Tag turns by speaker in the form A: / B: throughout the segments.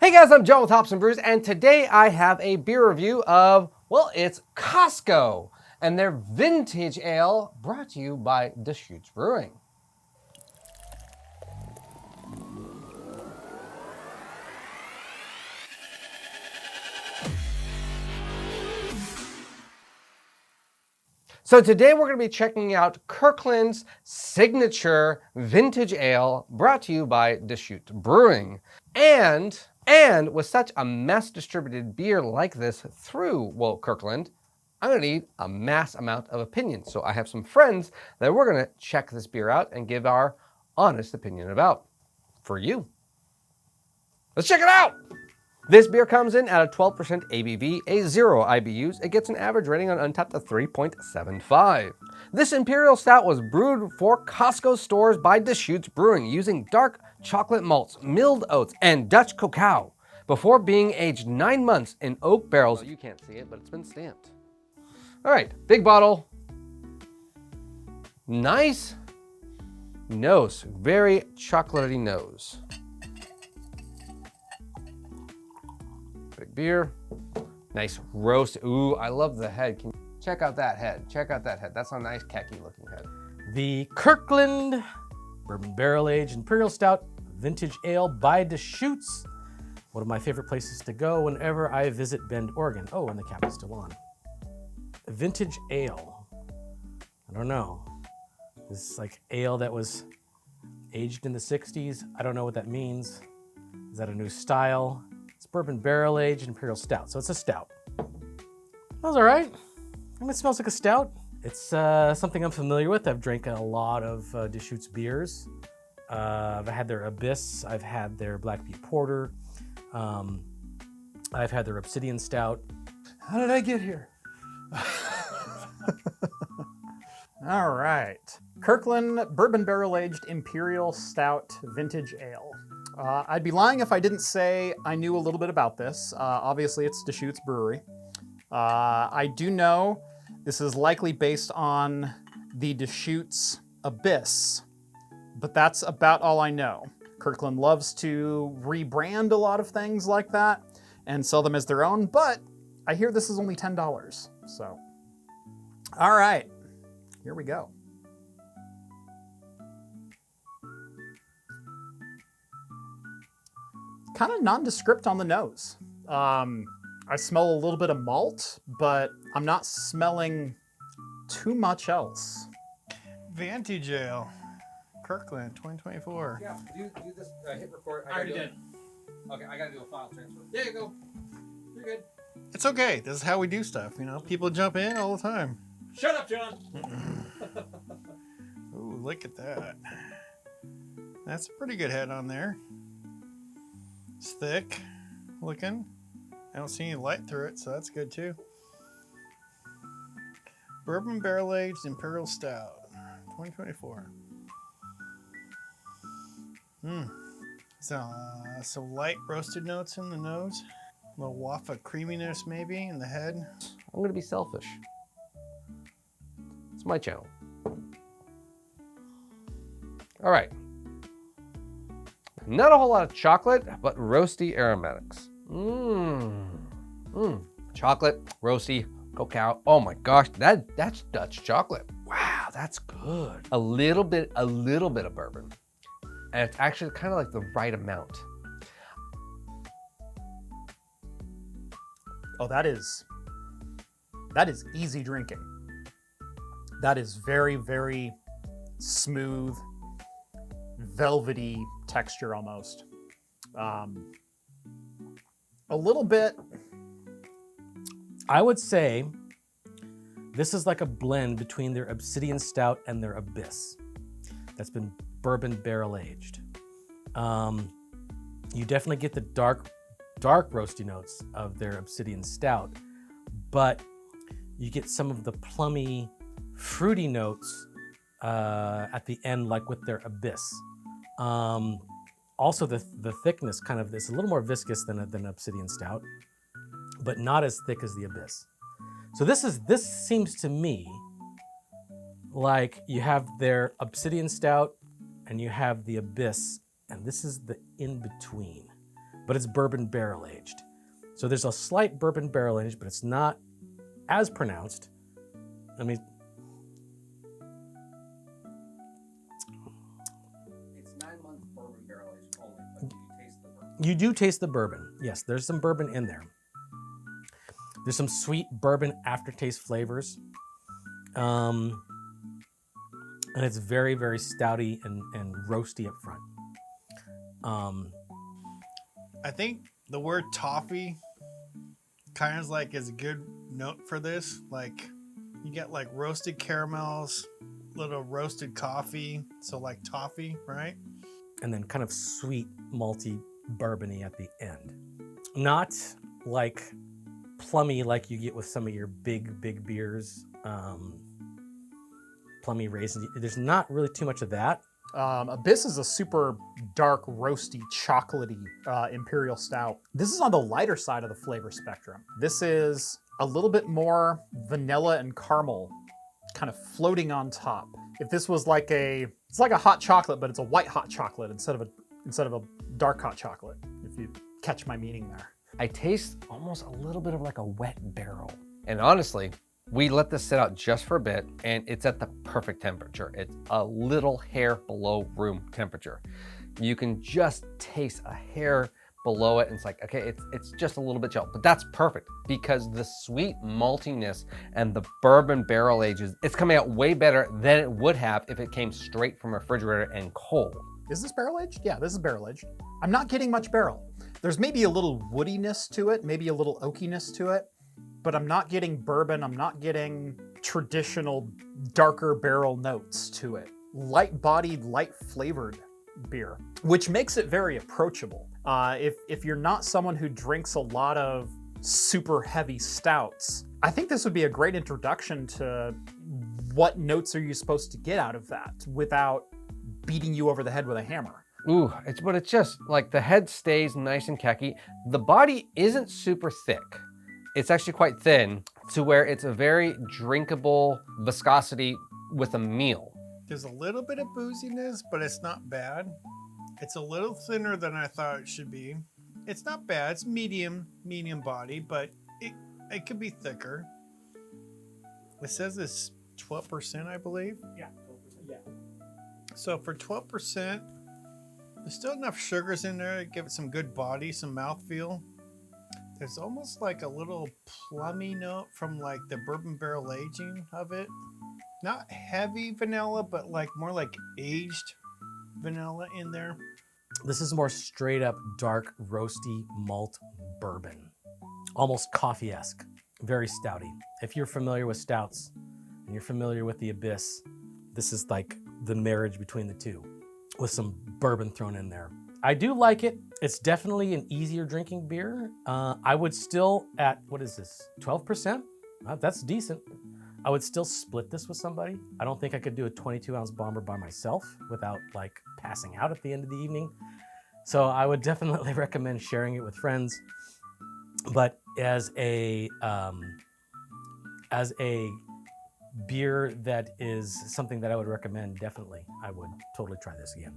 A: Hey guys, I'm John with Hops and Brews, and today I have a beer review of, well, it's Costco and their vintage ale brought to you by Deschutes Brewing. So today we're going to be checking out Kirkland's signature vintage ale brought to you by Deschutes Brewing. And with such a mass distributed beer like this through, well, Kirkland, I'm going to need a mass amount of opinions. So I have some friends that we're going to check this beer out and give our honest opinion about for you. Let's check it out. This beer comes in at a 12% ABV, a 0 IBUs. It gets an average rating on Untappd of 3.75. This Imperial Stout was brewed for Costco stores by Deschutes Brewing using dark chocolate malts, milled oats, and Dutch cacao before being aged 9 months in oak barrels. You can't see it, but it's been stamped. All right, big bottle. Nice nose, very chocolatey nose. Big beer, nice roast. Ooh, I love the head. Can you check out that head? Check out that head. That's a nice khaki looking head.
B: The Kirkland Bourbon Barrel Aged Imperial Stout Vintage Ale by Deschutes. One of my favorite places to go whenever I visit Bend, Oregon. Oh, and the cap is still on. Vintage ale. I don't know. This is like ale that was aged in the 60s. I don't know what that means. Is that a new style? It's bourbon barrel aged Imperial Stout, so it's a stout. Smells all right. I mean, it smells like a stout. It's something I'm familiar with. I've drank a lot of Deschutes beers. I've had their Abyss. I've had their Black Beet Porter. I've had their Obsidian Stout.
C: How did I get here? All right. Kirkland Bourbon Barrel Aged Imperial Stout Vintage Ale. I'd be lying if I didn't say I knew a little bit about this. Obviously, it's Deschutes Brewery. I do know this is likely based on the Deschutes Abyss, but that's about all I know. Kirkland loves to rebrand a lot of things like that and sell them as their own, but I hear this is only $10. So, all right, here we go. Kind of nondescript on the nose. I smell a little bit of malt, but I'm not smelling too much else.
D: Vintage Ale, Kirkland, 2024.
A: Yeah, do this, hit record.
C: I already did.
A: Okay, I gotta do a file transfer. There you go. You're good.
D: It's okay. This is how we do stuff, you know? People jump in all the time.
A: Shut up, John.
D: Ooh, look at that. That's a pretty good head on there. It's thick looking. I don't see any light through it, so that's good too. Bourbon Barrel Aged Imperial Stout, 2024. So light roasted notes in the nose. A little waft of creaminess maybe in the head.
A: I'm gonna be selfish. It's my channel. All right. Not a whole lot of chocolate, but roasty aromatics. Chocolate, roasty, cacao. Oh my gosh, that's Dutch chocolate. Wow, that's good. A little bit of bourbon. And it's actually kind of like the right amount.
C: Oh, that is easy drinking. That is very, very smooth, velvety texture almost. A little bit.
B: I would say this is like a blend between their Obsidian Stout and their Abyss. That's been bourbon barrel aged. You definitely get the dark roasty notes of their Obsidian Stout, but you get some of the plummy, fruity notes at the end, like with their Abyss. Also, the thickness kind of is a little more viscous than Obsidian Stout, but not as thick as the Abyss. So this seems to me like you have their Obsidian Stout and you have the Abyss, and this is the in-between. but it's bourbon barrel aged. So there's a slight bourbon barrel aged, but it's not as pronounced. I mean,
A: It's 9 months bourbon barrel aged only, but you taste the bourbon.
B: you do taste the bourbon. Yes, there's some bourbon in there. There's some sweet bourbon aftertaste flavors. And it's very, very stouty and roasty up front.
D: I think the word toffee kind of like is a good note for this. Like you get like roasted caramels, little roasted coffee, so like toffee, right?
B: And then kind of sweet, malty, bourbony at the end. Not like plummy like you get with some of your big beers. Plummy raisin. There's not really too much of that.
C: Abyss is a super dark, roasty, chocolatey Imperial Stout. This is on the lighter side of the flavor spectrum. This is a little bit more vanilla and caramel kind of floating on top. If this was like it's like a hot chocolate, but it's a white hot chocolate instead of a dark hot chocolate, if you catch my meaning there.
A: I taste almost a little bit of like a wet barrel. And honestly, we let this sit out just for a bit and it's at the perfect temperature. It's a little hair below room temperature. You can just taste a hair below it and it's like, okay, it's just a little bit chill, but that's perfect because the sweet maltiness and the bourbon barrel ages, it's coming out way better than it would have if it came straight from a refrigerator and cold.
C: Is this barrel aged? Yeah, this is barrel aged. I'm not getting much barrel. There's maybe a little woodiness to it, maybe a little oakiness to it, but I'm not getting bourbon. I'm not getting traditional darker barrel notes to it. Light bodied, light flavored beer, which makes it very approachable. If you're not someone who drinks a lot of super heavy stouts, I think this would be a great introduction to what notes are you supposed to get out of that without beating you over the head with a hammer.
A: Ooh, but it's just like the head stays nice and khaki. The body isn't super thick. It's actually quite thin to where it's a very drinkable viscosity with a meal.
D: There's a little bit of booziness, but it's not bad. It's a little thinner than I thought it should be. It's not bad. It's medium body, but it could be thicker. It says it's 12%, I believe.
C: Yeah, 12%. Yeah.
D: So for 12%, there's still enough sugars in there to give it some good body, some mouthfeel. There's almost like a little plummy note from like the bourbon barrel aging of it. Not heavy vanilla, but like more like aged vanilla in there.
B: This is more straight up dark, roasty malt bourbon. Almost coffee-esque, very stouty. If you're familiar with stouts and you're familiar with the Abyss, this is like the marriage between the two with some bourbon thrown in there. I do like it. It's definitely an easier drinking beer. I would still at, what is this, 12%? That's decent. I would still split this with somebody. I don't think I could do a 22-ounce bomber by myself without like passing out at the end of the evening. So I would definitely recommend sharing it with friends. But as a beer that is something that I would recommend, definitely, I would totally try this again.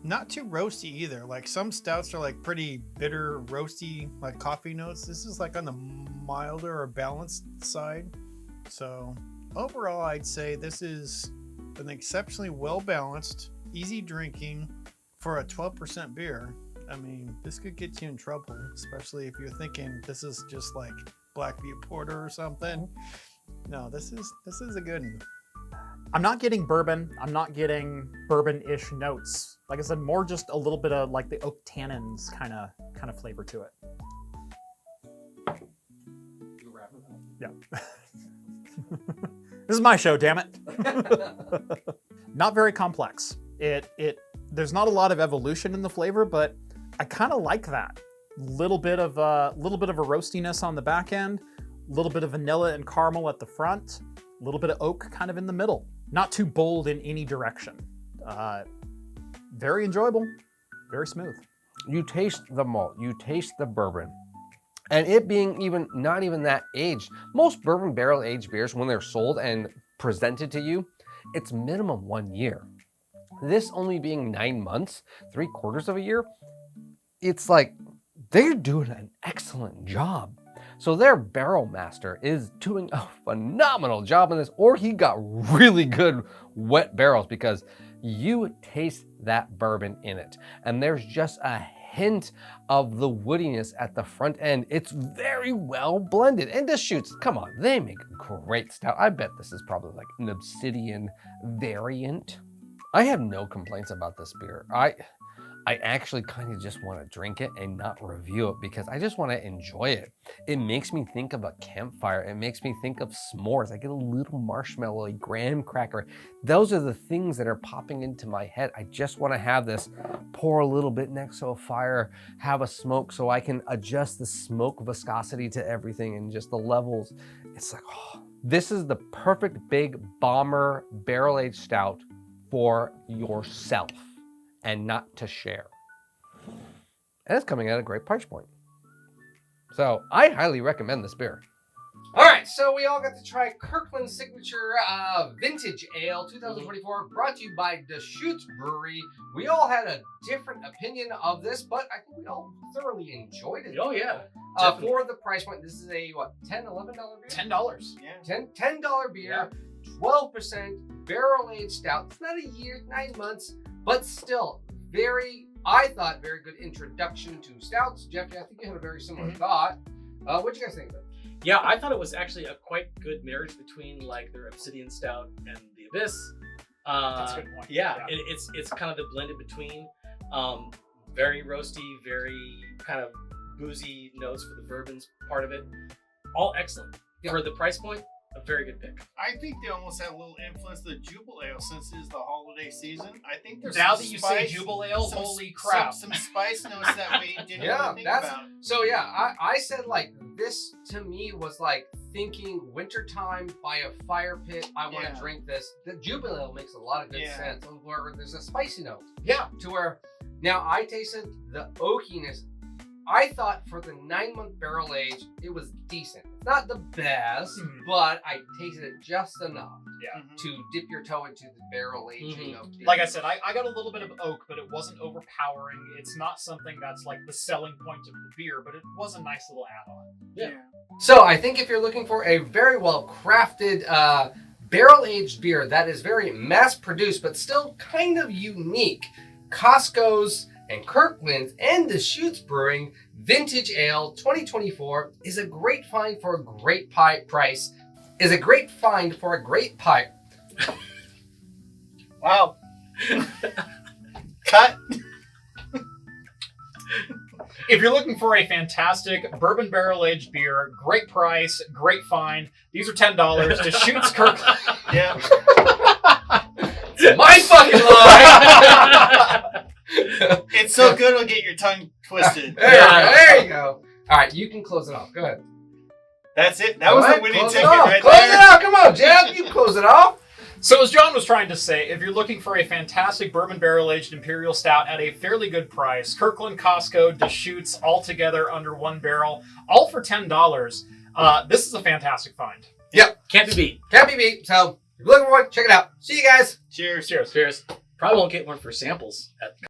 D: Not too roasty either. Like some stouts are like pretty bitter, roasty, like coffee notes. This is like on the milder or balanced side. So overall, I'd say this is an exceptionally well balanced, easy drinking for a 12% beer. I mean, this could get you in trouble, especially if you're thinking this is just like Blackview Porter or something. No, this is a good one.
C: I'm not getting bourbon. I'm not getting bourbon-ish notes. Like I said, more just a little bit of like the oak tannins kind of flavor to it. Yeah. This is my show, damn it. Not very complex. There's not a lot of evolution in the flavor, but I kind of like that. Little bit of a roastiness on the back end, a little bit of vanilla and caramel at the front, a little bit of oak kind of in the middle. Not too bold in any direction. Very enjoyable, very smooth.
A: You taste the malt, you taste the bourbon. And it being not even that aged. Most bourbon barrel aged beers, when they're sold and presented to you, it's minimum 1 year. This only being 9 months, 3/4 of a year, it's like they're doing an excellent job. So their barrel master is doing a phenomenal job on this, or he got really good wet barrels, because you taste that bourbon in it. And there's just a hint of the woodiness at the front end. It's very well blended. And Deschutes, come on, they make great stout. I bet this is probably like an obsidian variant. I have no complaints about this beer. I actually kind of just want to drink it and not review it, because I just want to enjoy it. It makes me think of a campfire. It makes me think of s'mores. I get a little marshmallow, graham cracker. Those are the things that are popping into my head. I just want to have this, pour a little bit next to a fire, have a smoke so I can adjust the smoke viscosity to everything and just the levels. It's like, oh, this is the perfect big bomber barrel-aged stout for yourself and not to share. And it's coming at a great price point. So I highly recommend this beer. All right, so we all got to try Kirkland Signature Vintage Ale 2024, brought to you by Deschutes Brewery. We all had a different opinion of this, but I think we all thoroughly enjoyed it.
B: Oh, yeah.
A: For the price point, this is a, what, $10, $11 beer?
C: $10.
D: Yeah.
A: $10 beer, 12% barrel-aged stout. It's not a year, 9 months, but still I thought, very good introduction to stouts. Jeff, I think you had a very similar thought. What'd you guys think of it?
B: Yeah, I thought it was actually a quite good marriage between like their Obsidian Stout and the Abyss.
C: That's a good point.
B: Yeah, it's kind of the blended between. Very roasty, very kind of boozy notes for the bourbons part of it. All excellent.
A: Yeah.
B: For the price point, a very good pick.
D: I think they almost have a little influence of the Jubal Ale since it is the holiday season. I think there's
C: Now
D: some
C: that you
D: spice,
C: say Jubal Ale,
D: some-
C: holy crap.
D: Some spice notes that we didn't
A: Yeah,
D: even think
A: that's
D: about.
A: so. Yeah, I said like this to me was like thinking wintertime by a fire pit. I want to
D: Yeah.
A: drink this. The Jubilee Ale makes a lot of good
D: Yeah.
A: sense. Where there's a spicy note.
C: Yeah.
A: To where now I tasted the oakiness. I thought for the 9-month barrel age, it was decent. It's not the best, but I tasted it just enough
C: Yeah.
A: to dip your toe into the barrel aging of beer.
C: Like I said, I got a little bit of oak, but it wasn't overpowering. It's not something that's like the selling point of the beer, but it was a nice little add-on.
B: Yeah.
A: So I think if you're looking for a very well crafted barrel-aged beer that is very mass-produced but still kind of unique, Costco's and Kirkland's and Deschutes Brewing Vintage Ale 2024 is a great find for a great price. Is a great find for a great pipe.
D: Wow. Cut.
C: If you're looking for a fantastic bourbon barrel-aged beer, great price, great find, these are $10. Deschutes Kirkland.
D: Yeah.
A: My fucking lie.
D: It's so good it'll get your tongue twisted.
A: There you go. All right, you can close it off. Go ahead.
D: That's it. That was the winning
A: Close it
D: ticket
A: off.
D: right
A: Close
D: there.
A: it out. Come on, Jeff. You close it off.
C: So as John was trying to say, if you're looking for a fantastic bourbon barrel-aged Imperial Stout at a fairly good price, Kirkland, Costco, Deschutes, all together under one barrel, all for $10, this is a fantastic find.
A: Yep.
B: Can't be beat.
A: Can't be beat. So if you're looking for one, check it out. See you guys.
D: Cheers.
C: Cheers.
B: Cheers. Probably won't get one for samples at